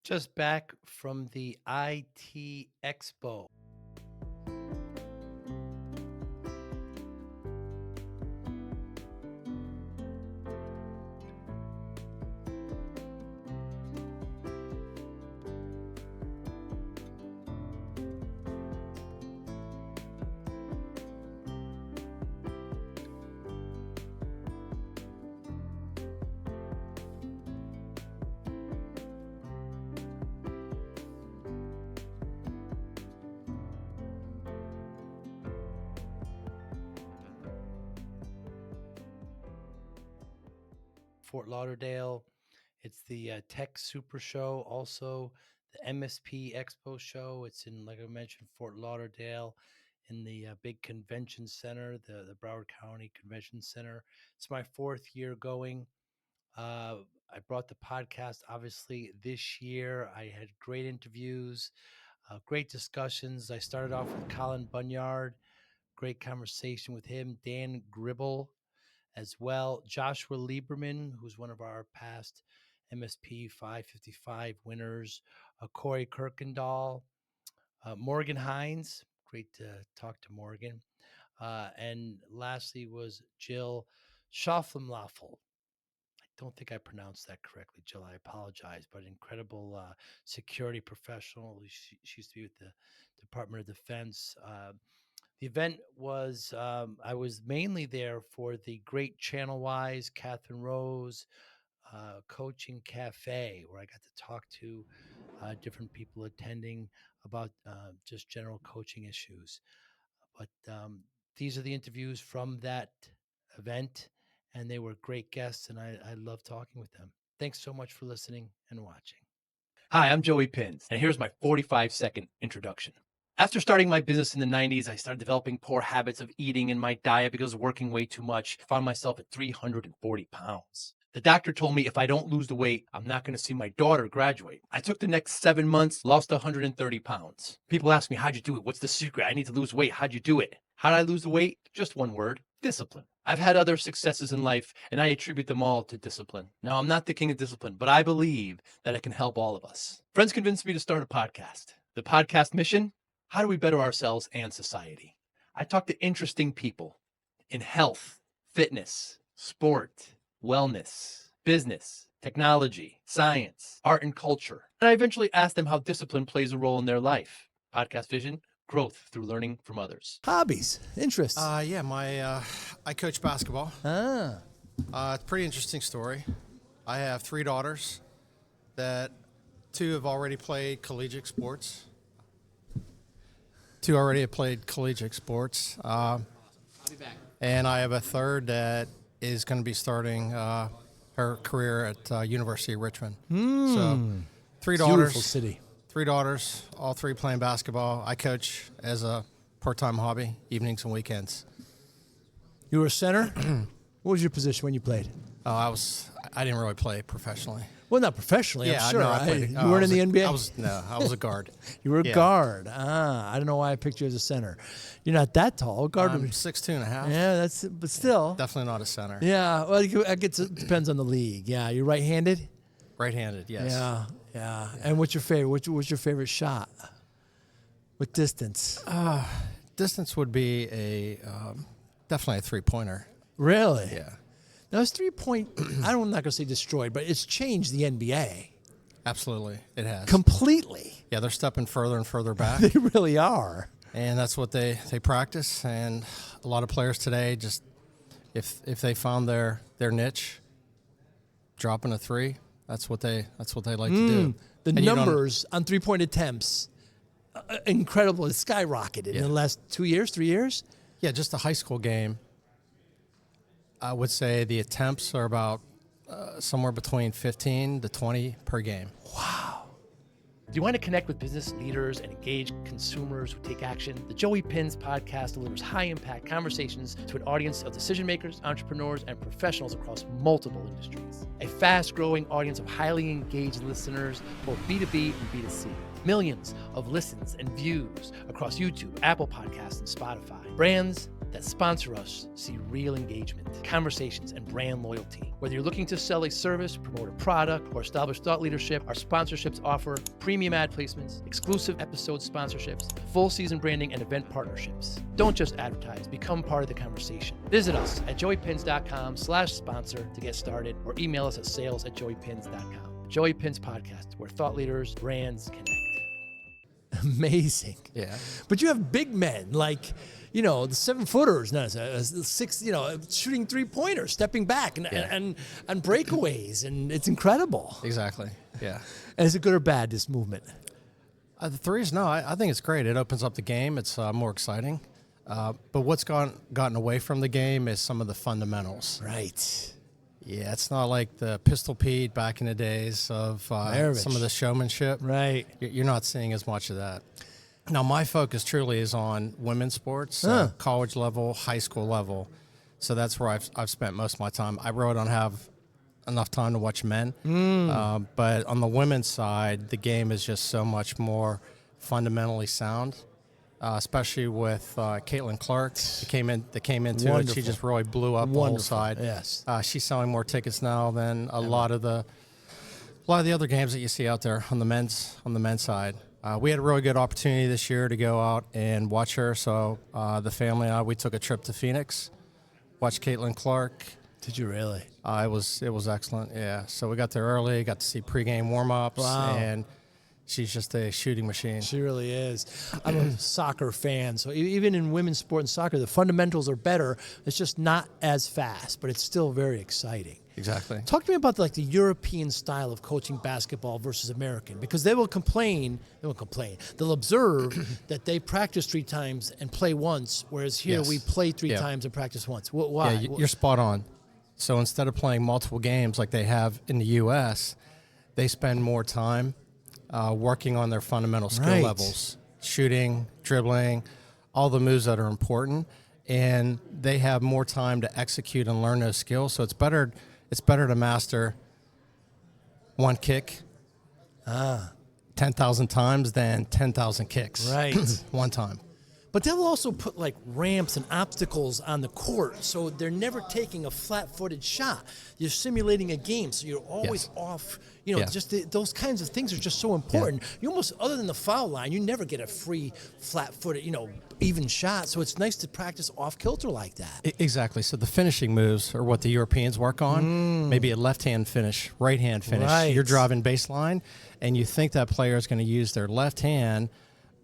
Just back from the ITExpo. Fort Lauderdale. It's the Tech Super Show, also the MSP Expo show. It's in, like I mentioned, Fort Lauderdale in the big convention center, the Broward County Convention Center. It's my fourth year going. I brought the podcast, obviously, this year. I had great interviews, great discussions. I started off with Colin Bunyard, great conversation with him, Dan Gribble as well, Joshua Lieberman, who's one of our past MSP 555 winners, Corey Kirkendall, Morgan Hines. Great to talk to Morgan. And lastly was Jill Schaffenlaffel. I don't think I pronounced that correctly, Jill. I apologize, but incredible security professional. She used to be with the Department of Defense. The event was, I was mainly there for the great Channelwise, Catherine Rose Coaching Cafe, where I got to talk to different people attending about just general coaching issues. But these are the interviews from that event, and they were great guests, and I love talking with them. Thanks so much for listening and watching. Hi, I'm Joey Pinz, and here's my 45-second introduction. After starting my business in the 90s, I started developing poor habits of eating in my diet because of working way too much. I found myself at 340 pounds. The doctor told me if I don't lose the weight, I'm not going to see my daughter graduate. I took the next 7 months, lost 130 pounds. People ask me, how'd you do it? What's the secret? I need to lose weight. How'd you do it? How did I lose the weight? Just one word: discipline. I've had other successes in life, and I attribute them all to discipline. Now, I'm not the king of discipline, but I believe that it can help all of us. Friends convinced me to start a podcast. The podcast mission: how do we better ourselves and society? I talk to interesting people in health, fitness, sport, wellness, business, technology, science, art, and culture. And I eventually ask them how discipline plays a role in their life. Podcast vision: growth through learning from others. Hobbies, interests. I coach basketball. It's a pretty interesting story. I have 3 daughters that 2 have already played collegiate sports. 2 already have played collegiate sports. I'll be back. And I have a third that is going to be starting her career at University of Richmond. So 3 daughters. Beautiful city. 3 daughters, all 3 playing basketball. I coach as a part-time hobby, evenings and weekends. You were a center? What was your position when you played? I didn't really play professionally. Well, not professionally, Yeah, I'm sure. no, I played. You weren't in the NBA? I was a guard. You were a Yeah. guard. I don't know why I picked you as a center. You're not that tall. Guard I'm would be 6'2.5". Yeah, but still. Definitely not a center. Yeah, well, it depends on the league. Yeah, you're right-handed? Right-handed, yes. Yeah. And what's your favorite? What's your favorite shot? What distance? Distance would be definitely a 3-pointer. Really? Yeah. Now, it's 3-point, I'm not going to say destroyed, but it's changed the NBA. Absolutely, it has. Completely. Yeah, they're stepping further and further back. They really are. And that's what they practice. And a lot of players today, just if they found their niche, dropping a 3, that's what they like to do. The And numbers on 3-point attempts, incredible. It's skyrocketed in the last 2 years, 3 years. Yeah, just a high school game. I would say the attempts are about somewhere between 15 to 20 per game. Wow. Do you want to connect with business leaders and engage consumers who take action? The Joey Pinz podcast delivers high-impact conversations to an audience of decision makers, entrepreneurs, and professionals across multiple industries. A fast-growing audience of highly engaged listeners, both B2B and B2C. Millions of listens and views across YouTube, Apple Podcasts, and Spotify. Brands that sponsor us see real engagement, conversations, and brand loyalty. Whether you're looking to sell a service, promote a product, or establish thought leadership, our sponsorships offer premium ad placements, exclusive episode sponsorships, full season branding, and event partnerships. Don't just advertise, become part of the conversation. Visit us at joeypinz.com/sponsor to get started, or email us at sales@joeypinz.com. Joey Pinz Podcast, where thought leaders, brands connect. Amazing. Yeah. But you have big men like, the 7-footers, six, shooting 3-pointers, stepping back and breakaways, and it's incredible. Exactly. Yeah. And is it good or bad, this movement? The threes, no, I think it's great. It opens up the game. It's more exciting. But what's gotten away from the game is some of the fundamentals. Right. Yeah, it's not like the Pistol Pete back in the days of some of the showmanship. Right. You're not seeing as much of that. Now, my focus truly is on women's sports, college level, high school level. So that's where I've spent most of my time. I really don't have enough time to watch men. But on the women's side, the game is just so much more fundamentally sound. Especially with Caitlin Clark, that came into it. She just really blew up the whole side. Yes, she's selling more tickets now than a lot of the other games that you see out there on the men's side. We had a really good opportunity this year to go out and watch her. So the family and I, we took a trip to Phoenix, watched Caitlin Clark. Did you really? It was excellent. Yeah. So we got there early, got to see pregame warm-ups, and she's just a shooting machine. She really is. I'm a soccer fan, so even in women's sport and soccer, the fundamentals are better. It's just not as fast, but it's still very exciting. Exactly. Talk to me about the European style of coaching basketball versus American, because they will complain. They'll observe that they practice 3 times and play once, whereas here we play 3 times and practice once. Why? Yeah, you're spot on. So instead of playing multiple games like they have in the U.S., they spend more time working on their fundamental skill levels, shooting, dribbling, all the moves that are important, and they have more time to execute and learn those skills. So it's better to master one kick 10,000 times than 10,000 kicks one time. But they'll also put ramps and obstacles on the court, so they're never taking a flat-footed shot. You're simulating a game, so you're always off. Just those kinds of things are just so important. You almost, other than the foul line, you never get a free, flat-footed, even shot. So it's nice to practice off-kilter like that. Exactly. So the finishing moves are what the Europeans work on. Maybe a left-hand finish, right-hand finish. Right. You're driving baseline, and you think that player is going to use their left hand.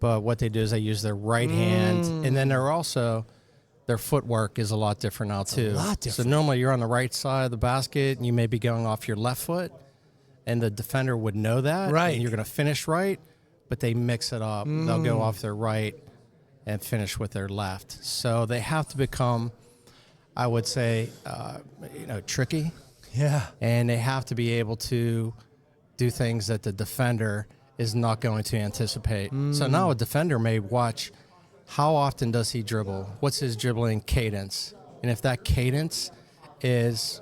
But what they do is they use their right hand, and then their footwork is a lot different now too. A lot different. So normally you're on the right side of the basket, and you may be going off your left foot, and the defender would know that. Right. And you're going to finish right, but they mix it up. They'll go off their right and finish with their left. So they have to become, I would say, tricky. Yeah. And they have to be able to do things that the defender is not going to anticipate. So now a defender may watch how often does he dribble, what's his dribbling cadence, and if that cadence is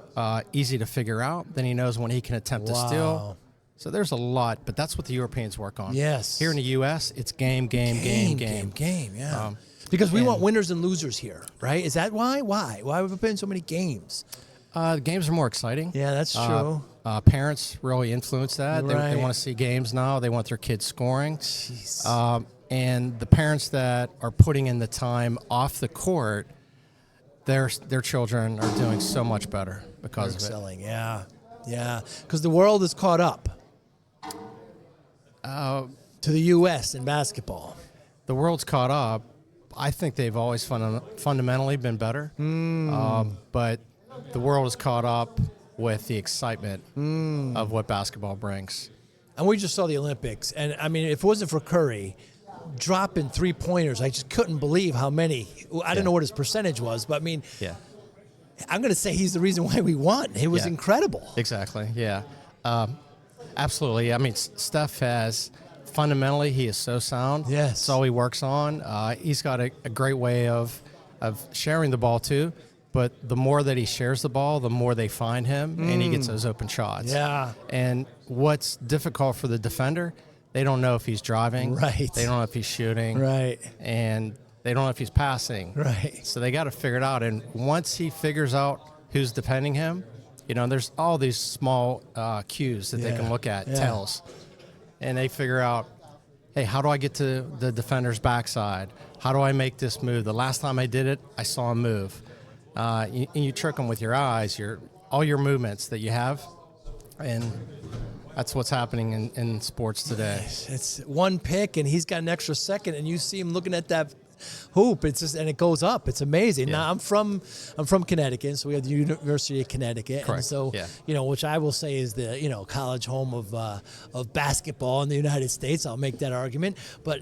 easy to figure out, then he knows when he can attempt to steal. So there's a lot, but that's what the Europeans work on. Yes. Here in the U.S., it's game. Yeah. Because we want winners and losers here, right? Is that why? Why have we been so many games? The games are more exciting. Yeah, that's true. Parents really influence that. Right. They want to see games now. They want their kids scoring. Jeez. And the parents that are putting in the time off the court, their children are doing so much better because of it. Excelling, yeah. Because the world is caught up to the U.S. in basketball. The world's caught up. I think they've always fundamentally been better. But the world is caught up with the excitement of what basketball brings. And we just saw the Olympics. And, I mean, if it wasn't for Curry dropping 3-pointers, I just couldn't believe how many. I don't know what his percentage was, but, I mean, I'm going to say he's the reason why we won. It was incredible. Exactly, yeah. Absolutely. I mean, Steph has fundamentally, he is so sound. Yes. That's all he works on. He's got a great way of sharing the ball, too. But the more that he shares the ball, the more they find him, and he gets those open shots. Yeah. And what's difficult for the defender, they don't know if he's driving. Right. They don't know if he's shooting. Right. And They don't know if he's passing. Right. So they got to figure it out. And once he figures out who's defending him, there's all these small cues that they can look at, tells. And they figure out, hey, how do I get to the defender's backside? How do I make this move? The last time I did it, I saw him move. You trick them with your eyes, all your movements that you have. And that's what's happening in sports today. It's one pick, and he's got an extra second, and you see him looking at that hoop. It's just, and it goes up. It's amazing. Yeah. Now I'm from Connecticut, so we have the University of Connecticut, Correct. and so Yeah. which I will say is the college home of basketball in the United States. I'll make that argument, but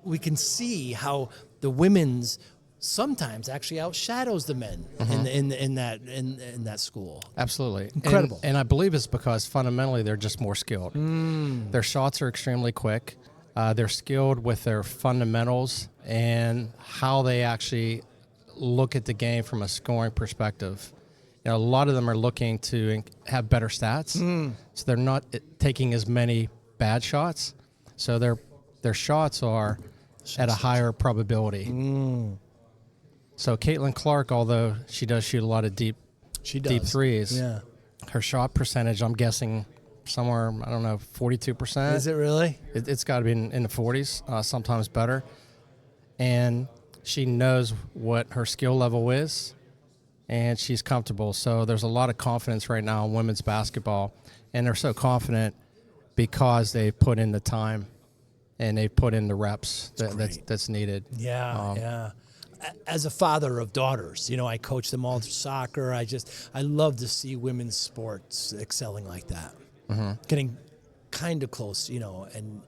we can see how the women's sometimes actually outshadows the men in that school. Absolutely. Incredible. And I believe it's because fundamentally they're just more skilled. Their shots are extremely quick. They're skilled with their fundamentals and how they actually look at the game from a scoring perspective. A lot of them are looking to have better stats, so they're not taking as many bad shots. So their shots are at a higher probability. So Caitlin Clark, although she does shoot a lot of deep threes, her shot percentage, I'm guessing somewhere, 42%. Is it really? It's got to be in the 40s, sometimes better. And she knows what her skill level is, and she's comfortable. So there's a lot of confidence right now in women's basketball, and they're so confident because they've put in the time and they've put in the reps that's needed. Yeah. As a father of daughters, I coach them all through soccer. I love to see women's sports excelling like that, getting kind of close, and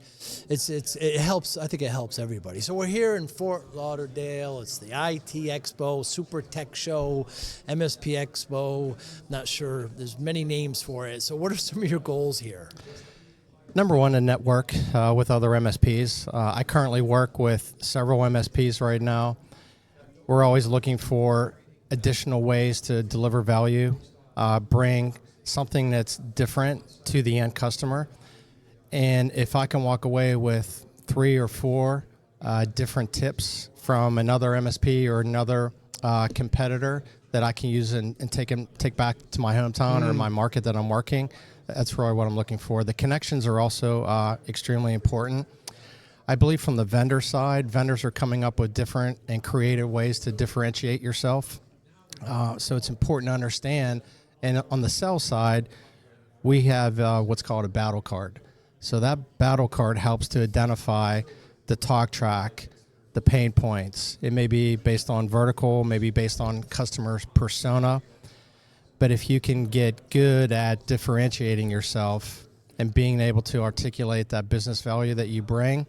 it helps. I think it helps everybody. So we're here in Fort Lauderdale. It's the ITExpo, Super Tech Show, MSP Expo. Not sure. There's many names for it. So what are some of your goals here? Number one, to network with other MSPs. I currently work with several MSPs right now. We're always looking for additional ways to deliver value, bring something that's different to the end customer. And if I can walk away with 3 or 4 different tips from another MSP or another competitor that I can use and take back to my hometown or my market that I'm working, that's really what I'm looking for. The connections are also extremely important. I believe from the vendor side, vendors are coming up with different and creative ways to differentiate yourself. So it's important to understand. And on the sales side, we have what's called a battle card. So that battle card helps to identify the talk track, the pain points. It may be based on vertical, maybe based on customer's persona. But if you can get good at differentiating yourself and being able to articulate that business value that you bring,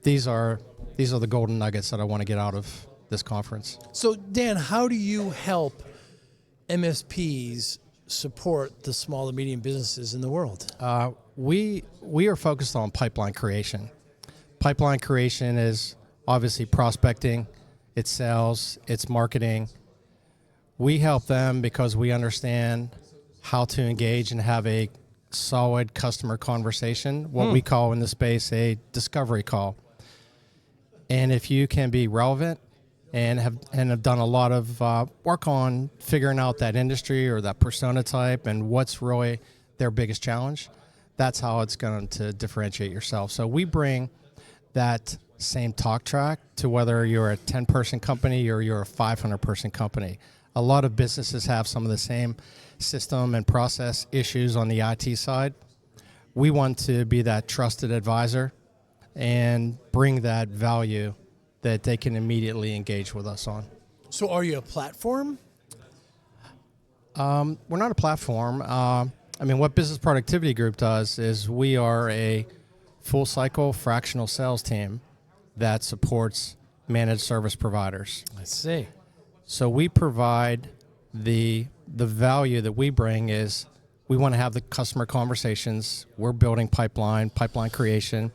these are the golden nuggets that I want to get out of this conference. So, Dan, how do you help MSPs support the small and medium businesses in the world? We are focused on pipeline creation. Pipeline creation is obviously prospecting, it's sales, it's marketing. We help them because we understand how to engage and have a solid customer conversation, what we call in the space a discovery call. And if you can be relevant and have done a lot of work on figuring out that industry or that persona type and what's really their biggest challenge, that's how it's going to differentiate yourself. So we bring that same talk track to whether you're a 10-person company or you're a 500-person company. A lot of businesses have some of the same system and process issues on the IT side. We want to be that trusted advisor and bring that value that they can immediately engage with us on. So are you a platform? We're not a platform. What Business Productivity Group does is we are a full cycle fractional sales team that supports managed service providers. I see. So we provide the value that we bring is we want to have the customer conversations. We're building pipeline creation,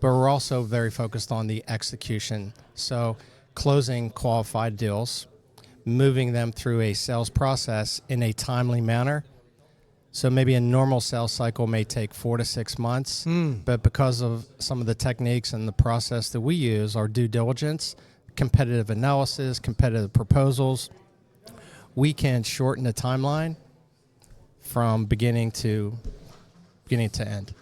but we're also very focused on the execution. So closing qualified deals, moving them through a sales process in a timely manner. So maybe a normal sales cycle may take 4 to 6 months, but because of some of the techniques and the process that we use, our due diligence, competitive analysis, competitive proposals, we can shorten the timeline from beginning to end.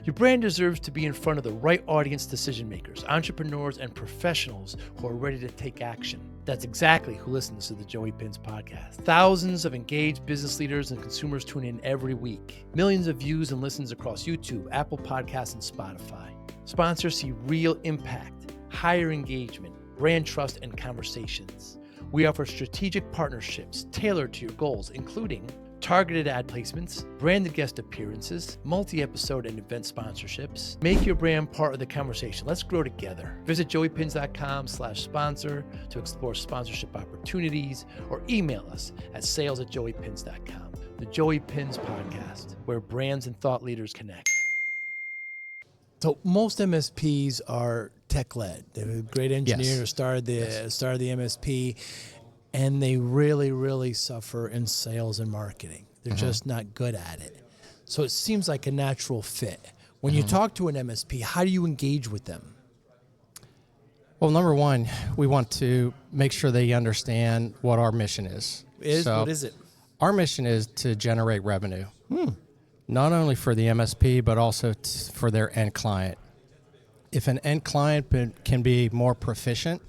Your brand deserves to be in front of the right audience decision makers, entrepreneurs, and professionals who are ready to take action. That's exactly who listens to the Joey Pinz podcast. Thousands of engaged business leaders and consumers tune in every week. Millions of views and listens across YouTube, Apple Podcasts, and Spotify. Sponsors see real impact, higher engagement, brand trust, and conversations. We offer strategic partnerships tailored to your goals, including targeted ad placements, branded guest appearances, multi-episode and event sponsorships. Make your brand part of the conversation. Let's grow together. Visit joeypinz.com/sponsor to explore sponsorship opportunities, or email us at sales@joeypinz.com. The Joey Pinz podcast, where brands and thought leaders connect. So most MSPs are tech-led. They're a great engineer who started the MSP, and they really, really suffer in sales and marketing. They're just not good at it. So it seems like a natural fit. When you talk to an MSP, how do you engage with them? Well, number one, we want to make sure they understand what our mission is. What is it? Our mission is to generate revenue, not only for the MSP, but also for their end client. If an end client can be more proficient,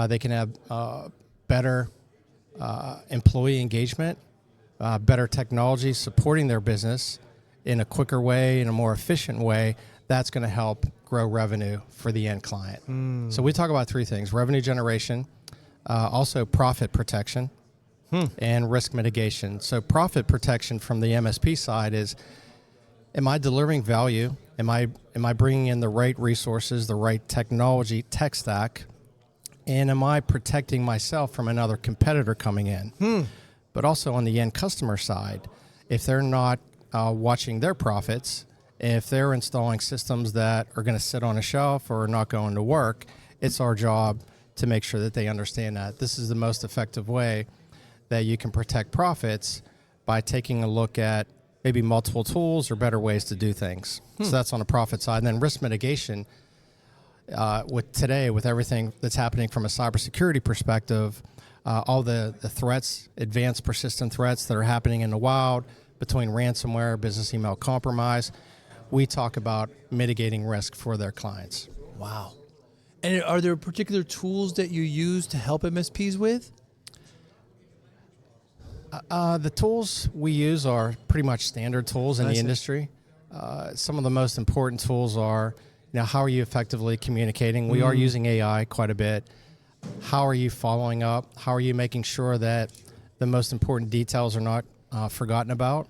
they can have better employee engagement, better technology supporting their business in a quicker way, in a more efficient way, that's going to help grow revenue for the end client. So we talk about three things: revenue generation, also profit protection, and risk mitigation. So profit protection from the MSP side is, am I delivering value? Am I bringing in the right resources, the right technology, tech stack? And am I protecting myself from another competitor coming in? But also on the end customer side, if they're not watching their profits, if they're installing systems that are going to sit on a shelf or are not going to work, it's our job to make sure that they understand that this is the most effective way that you can protect profits, by taking a look at maybe multiple tools or better ways to do things. So that's on the profit side. And then risk mitigation, with everything that's happening from a cybersecurity perspective, all the threats, advanced persistent threats that are happening in the wild, between ransomware, business email compromise, we talk about mitigating risk for their clients. Wow. And are there particular tools that you use to help MSPs with? The tools we use are pretty much standard tools in the industry. Some of the most important tools are, how are you effectively communicating? We are using AI quite a bit. How are you following up? How are you making sure that the most important details are not forgotten about?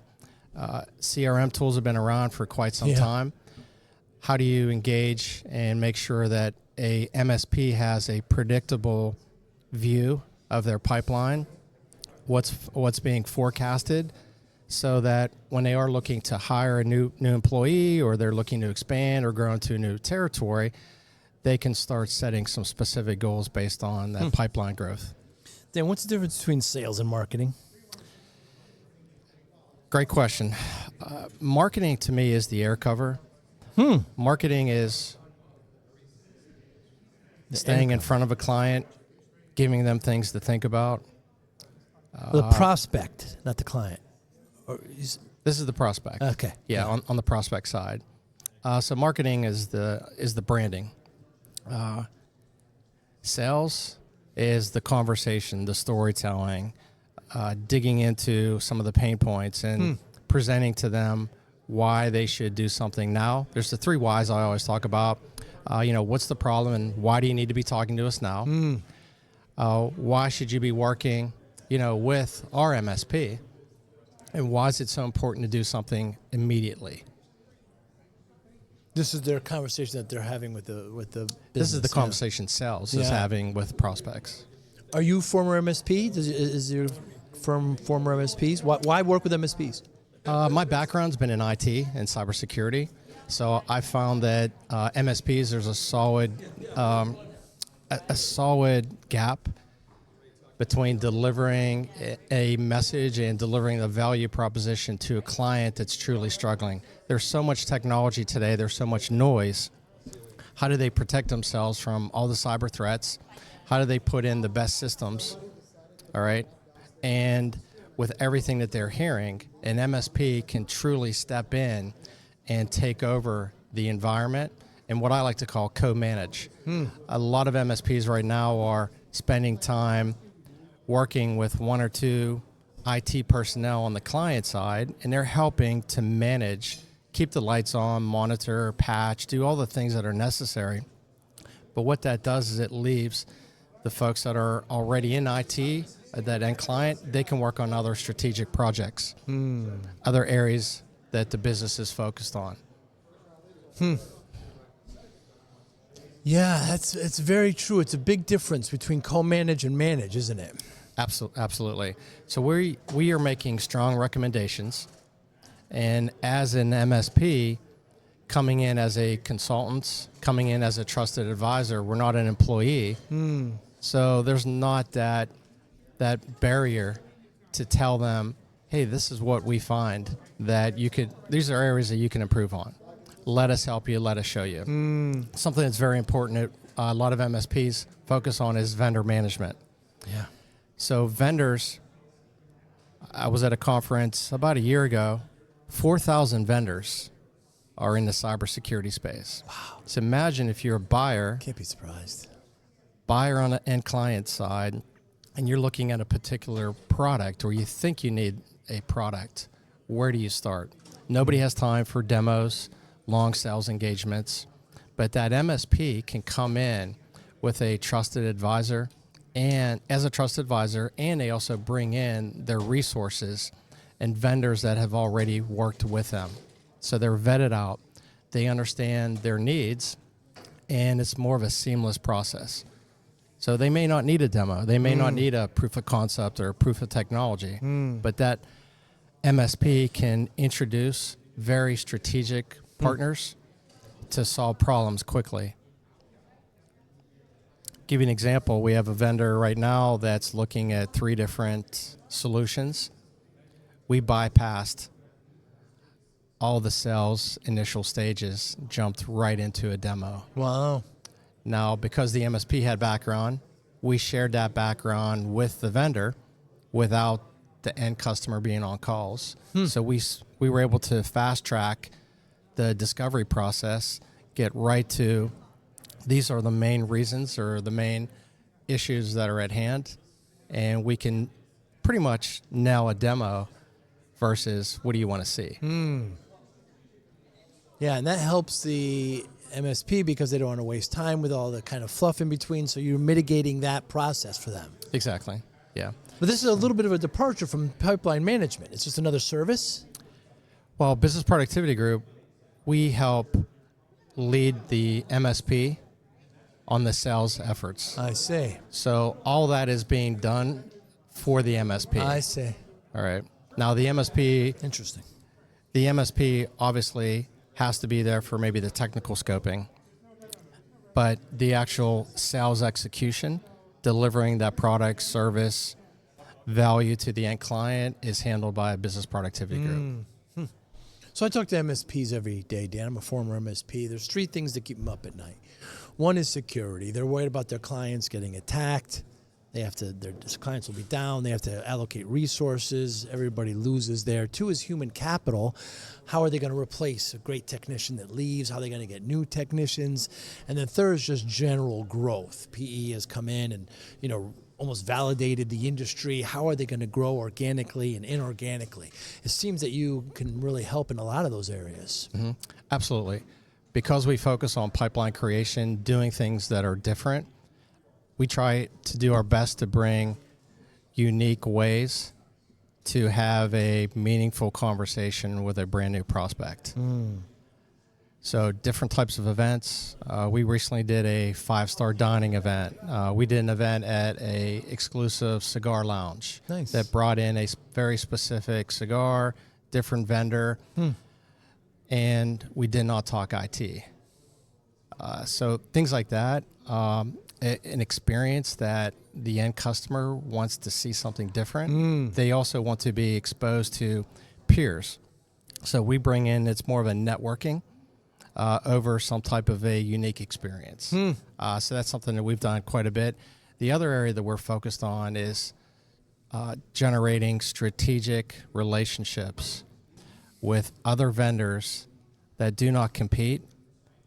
CRM tools have been around for quite some time. How do you engage and make sure that a MSP has a predictable view of their pipeline, what's being forecasted, so that when they are looking to hire a new employee, or they're looking to expand or grow into a new territory, they can start setting some specific goals based on that pipeline growth. Dan, what's the difference between sales and marketing? Great question. Marketing to me is the air cover. Marketing is staying in front of a client, giving them things to think about. The prospect, not the client. This is the prospect. Okay. Yeah, on the prospect side. So marketing is the branding. Sales is the conversation, the storytelling, digging into some of the pain points and presenting to them why they should do something now. There's the three whys I always talk about. What's the problem and why do you need to be talking to us now? Why should you be working, with our MSP? And why is it so important to do something immediately? This is their conversation that they're having with the business. This is the conversation sales is having with prospects. Are you former MSP? Is your firm former MSPs? Why work with MSPs? My background's been in IT and cybersecurity, so I found that MSPs, there's a solid gap between delivering a message and delivering the value proposition to a client that's truly struggling. There's so much technology today, there's so much noise. How do they protect themselves from all the cyber threats? How do they put in the best systems? All right. And with everything that they're hearing, an MSP can truly step in and take over the environment and what I like to call co-manage. A lot of MSPs right now are spending time working with one or two IT personnel on the client side, and they're helping to manage, keep the lights on, monitor, patch, do all the things that are necessary. But what that does is it leaves the folks that are already in IT, that end client, they can work on other strategic projects, other areas that the business is focused on. Yeah, it's very true. It's a big difference between co-manage and manage, isn't it? Absolutely. So we are making strong recommendations, and as an MSP, coming in as a consultant, coming in as a trusted advisor, we're not an employee. So there's not that barrier to tell them, hey, this is what we find that you could, these are areas that you can improve on. Let us help you, let us show you. Something that's very important that a lot of MSPs focus on is vendor management. Yeah. So vendors, I was at a conference about a year ago, 4,000 vendors are in the cybersecurity space. Wow. So imagine if you're a buyer. Can't be surprised. Buyer on the end client side, and you're looking at a particular product or you think you need a product. Where do you start? Nobody has time for demos, long sales engagements, but that MSP can come in with a trusted advisor and as a trusted advisor, and they also bring in their resources and vendors that have already worked with them. So they're vetted out, they understand their needs, and it's more of a seamless process. So they may not need a demo, they may not need a proof of concept or a proof of technology, but that MSP can introduce very strategic partners to solve problems quickly. Give you an example, we have a vendor right now that's looking at 3 different solutions. We bypassed all the sales initial stages, jumped right into a demo. Wow. Now, because the MSP had background, we shared that background with the vendor without the end customer being on calls. So we were able to fast track the discovery process, get right to these are the main reasons or the main issues that are at hand, and we can pretty much nail a demo versus what do you want to see. Yeah, and that helps the MSP because they don't want to waste time with all the kind of fluff in between, so you're mitigating that process for them. Exactly, yeah. But this is a little bit of a departure from pipeline management. It's just another service? Well, Business Productivity Group, we help lead the MSP on the sales efforts. I see. So all that is being done for the MSP. I see. All right. Now the MSP... Interesting. The MSP obviously has to be there for maybe the technical scoping, but the actual sales execution, delivering that product, service, value to the end client is handled by a Business Productivity Group. So I talk to MSPs every day, Dan. I'm a former MSP. There's 3 things that keep them up at night. One is security. They're worried about their clients getting attacked. Their clients will be down. They have to allocate resources. Everybody loses there. 2 is human capital. How are they going to replace a great technician that leaves? How are they going to get new technicians? And then 3rd is just general growth. PE has come in and, almost validated the industry. How are they going to grow organically and inorganically? It seems that you can really help in a lot of those areas. Absolutely. Because we focus on pipeline creation, doing things that are different, we try to do our best to bring unique ways to have a meaningful conversation with a brand new prospect. So different types of events. We recently did a 5-star dining event. We did an event at a exclusive cigar lounge. Nice. That brought in a very specific cigar, different vendor, and we did not talk IT. So things like that, an experience that the end customer wants to see something different. They also want to be exposed to peers. So we bring in, it's more of a networking over some type of a unique experience. So that's something that we've done quite a bit. The other area that we're focused on is generating strategic relationships with other vendors that do not compete,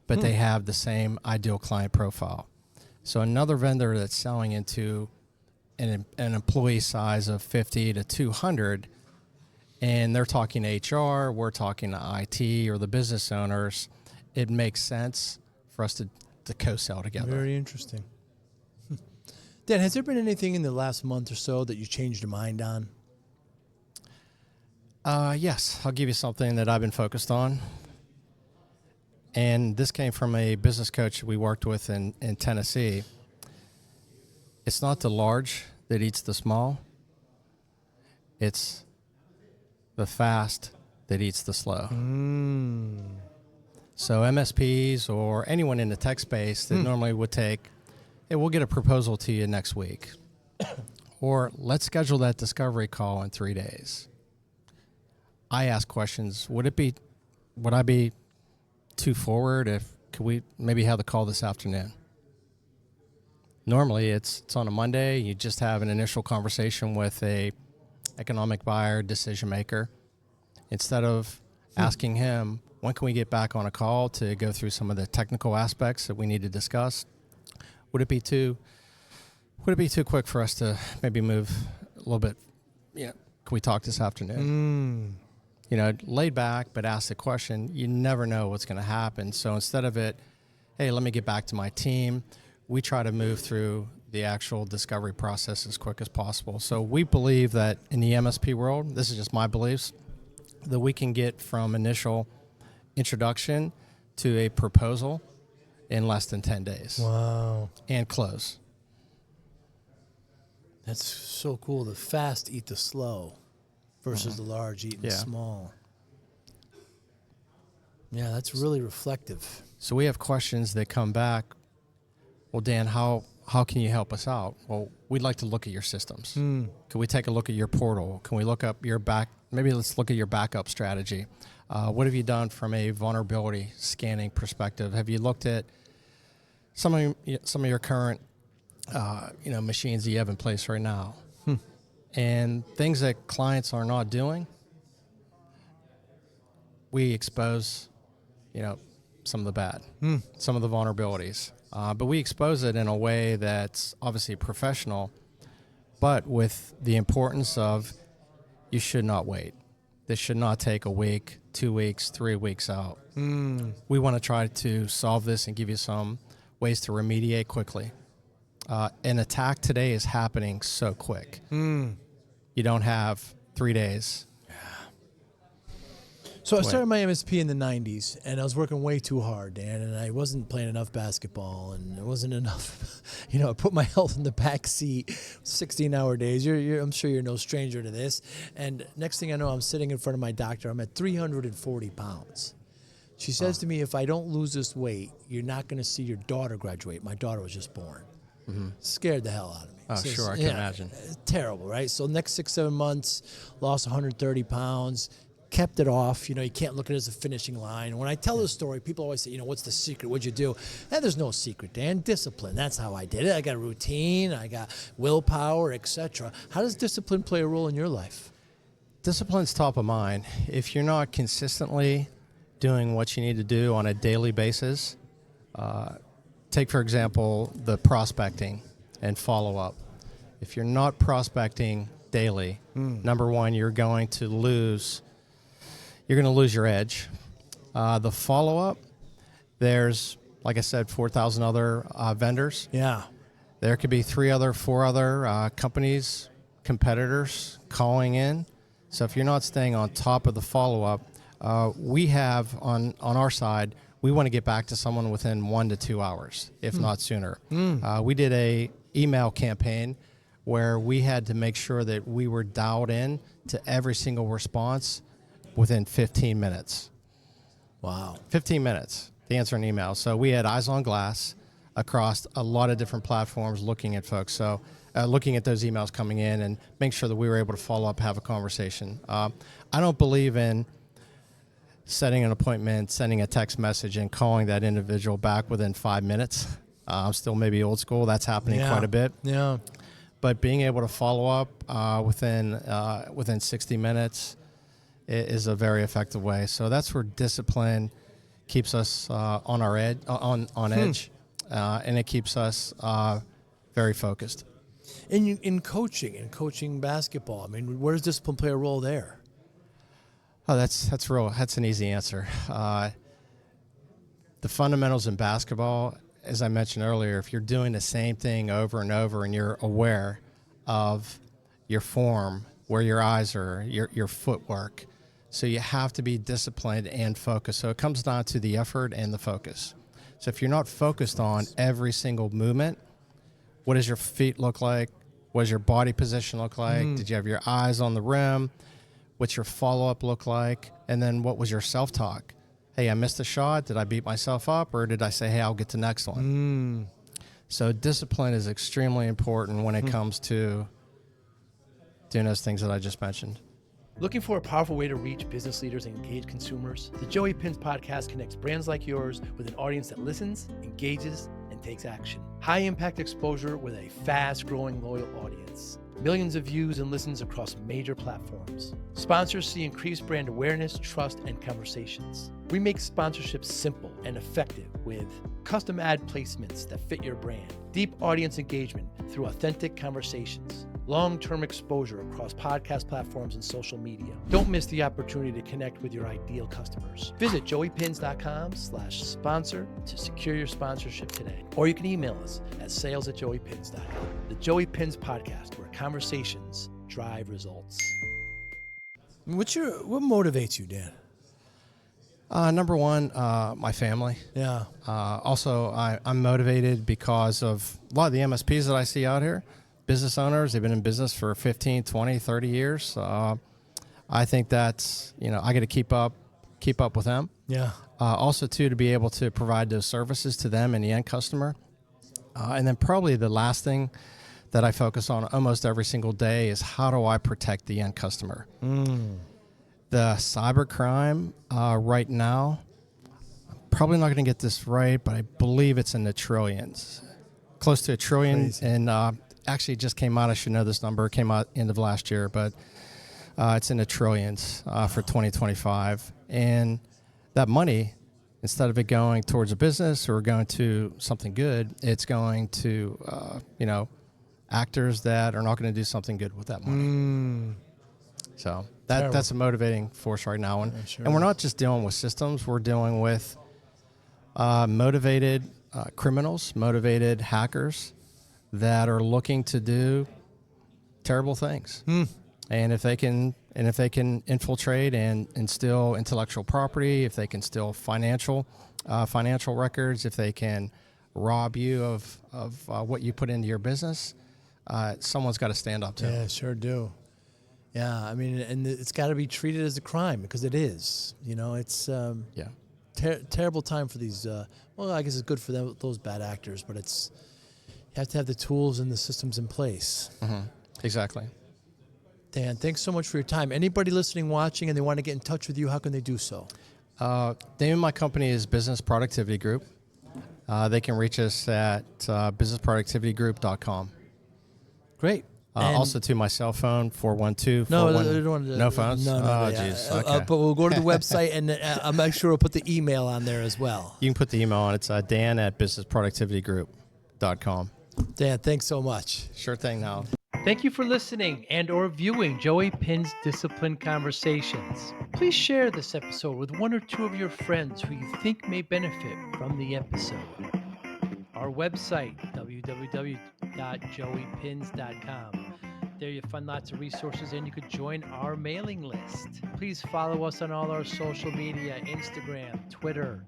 but they have the same ideal client profile. So another vendor that's selling into an employee size of 50 to 200, and they're talking to HR, we're talking to IT or the business owners, it makes sense for us to co-sell together. Very interesting. Dan, has there been anything in the last month or so that you changed your mind on? Yes, I'll give you something that I've been focused on. And this came from a business coach we worked with in Tennessee. It's not the large that eats the small. It's the fast that eats the slow. So MSPs or anyone in the tech space that normally would take, hey, we'll get a proposal to you next week. Or let's schedule that discovery call in 3 days. I ask questions. Would I be too forward could we maybe have the call this afternoon? Normally it's on a Monday. You just have an initial conversation with a economic buyer, decision maker. Instead of asking him, when can we get back on a call to go through some of the technical aspects that we need to discuss? Would it be too quick for us to maybe move a little bit? Can we talk this afternoon? Laid back, but ask the question. You never know what's going to happen. So instead of it, hey, let me get back to my team, we try to move through the actual discovery process as quick as possible. So we believe that in the MSP world, this is just my beliefs, that we can get from initial introduction to a proposal in less than 10 days. Wow. And close. That's so cool. The fast eat the slow versus the large eating the small. Yeah, that's really reflective. So we have questions that come back. Well, Dan, how can you help us out? Well, we'd like to look at your systems. Can we take a look at your portal? Can we look up maybe let's look at your backup strategy. What have you done from a vulnerability scanning perspective? Have you looked at some of your current machines that you have in place right now? And things that clients are not doing, we expose, some of the bad, some of the vulnerabilities. But we expose it in a way that's obviously professional, but with the importance of you should not wait. This should not take a week, 2 weeks, 3 weeks out. We want to try to solve this and give you some ways to remediate quickly. An attack today is happening so quick. You don't have 3 days. So I started my MSP in the 90s, and I was working way too hard, Dan, and I wasn't playing enough basketball, and it wasn't enough. I put my health in the back seat, 16-hour days. I'm sure you're no stranger to this. And next thing I know, I'm sitting in front of my doctor. I'm at 340 pounds. She says to me, if I don't lose this weight, you're not going to see your daughter graduate. My daughter was just born. Scared the hell out of me. Oh, Says, sure, I can imagine. Terrible, right? So next 6-7 months, lost 130 pounds. Kept it off. You can't look at it as a finishing line. When I tell this story, people always say, what's the secret? What'd you do? There's no secret, Dan. Discipline. That's how I did it. I got a routine. I got willpower, etc. How does discipline play a role in your life? Discipline's top of mind. If you're not consistently doing what you need to do on a daily basis, take, for example, the prospecting and follow-up. If you're not prospecting daily, number one, you're going to lose your edge. The follow-up, there's, like I said, 4,000 other vendors. Yeah. There could be 4 other companies, competitors calling in. So if you're not staying on top of the follow-up, we have on our side, we want to get back to someone within 1 to 2 hours, if not sooner. We did a email campaign where we had to make sure that we were dialed in to every single response within 15 minutes. Wow. 15 minutes to answer an email. So we had eyes on glass across a lot of different platforms looking at folks. So looking at those emails coming in and make sure that we were able to follow up, have a conversation. I don't believe in setting an appointment, sending a text message, and calling that individual back within 5 minutes. I'm still maybe old school. That's happening quite a bit. Yeah. But being able to follow up within 60 minutes is a very effective way. So that's where discipline keeps us on our edge, on edge, and it keeps us very focused. In coaching basketball, I mean, where does discipline play a role there? Oh, that's an easy answer. The fundamentals in basketball, as I mentioned earlier, if you're doing the same thing over and over and you're aware of your form, where your eyes are, your footwork, so you have to be disciplined and focused. So it comes down to the effort and the focus. So if you're not focused on every single movement, what does your feet look like? What does your body position look like? Did you have your eyes on the rim? What's your follow-up look like? And then what was your self-talk? Hey, I missed a shot. Did I beat myself up? Or did I say, hey, I'll get to the next one? So discipline is extremely important when it comes to doing those things that I just mentioned. Looking for a powerful way to reach business leaders and engage consumers? The Joey Pinz podcast connects brands like yours with an audience that listens, engages, and takes action. High impact exposure with a fast growing loyal audience. Millions of views and listens across major platforms. Sponsors see increased brand awareness, trust, and conversations. We make sponsorships simple and effective with custom ad placements that fit your brand, deep audience engagement through authentic conversations, long-term exposure across podcast platforms and social media. Don't miss the opportunity to connect with your ideal customers. Visit joeypinz.com/sponsor to secure your sponsorship today. Or you can email us at sales@joeypinz.com. The Joey Pinz podcast, where conversations drive results. What motivates you, Dan? Number one, my family. Yeah. Also, I'm motivated because of a lot of the MSPs that I see out here. Business owners, they've been in business for 15, 20, 30 years. I think that's, I got to keep up with them. Yeah. Also, too, to be able to provide those services to them and the end customer. And then probably the last thing that I focus on almost every single day is how do I protect the end customer? The cybercrime right now, I'm probably not going to get this right, but I believe it's in the trillions, close to $1 trillion. Crazy. And actually just came out. I should know this number. It came out end of last year, but it's in the trillions for 2025. And that money, instead of it going towards a business or going to something good, it's going to, actors that are not going to do something good with that money. So that's a motivating force right now. And, and we're not just dealing with systems. We're dealing with motivated criminals, motivated hackers that are looking to do terrible things. And if they can infiltrate and steal intellectual property, if they can steal financial records, if they can rob you of what you put into your business, someone's got to stand up to it. Yeah, sure do. Yeah, I mean, and it's got to be treated as a crime because it is. It's terrible time for these. Well, I guess it's good for those bad actors, but you have to have the tools and the systems in place. Exactly. Dan, thanks so much for your time. Anybody listening, watching, and they want to get in touch with you, how can they do so? The name of my company is Business Productivity Group. They can reach us at businessproductivitygroup.com. Great. Also to my cell phone, 412-41. No phones? No, geez. Okay. But we'll go to the website, and I'm not sure we'll put the email on there as well. You can put the email on. It's dan@businessproductivitygroup.com. Dan, thanks so much. Sure thing now. Thank you for listening and or viewing Joey Pinz Discipline Conversations. Please share this episode with one or two of your friends who you think may benefit from the episode. Our website, www.joeypinz.com. There you'll find lots of resources and you could join our mailing list. Please follow us on all our social media, Instagram, Twitter,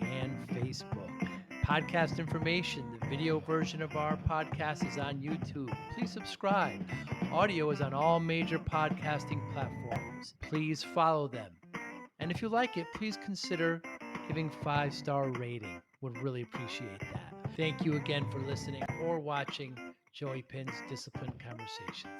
and Facebook. Podcast information, the video version of our podcast is on YouTube. Please subscribe. Audio is on all major podcasting platforms. Please follow them. And if you like it, please consider giving 5-star rating. Would really appreciate that. Thank you again for listening or watching Joey Pinz Discipline Conversations.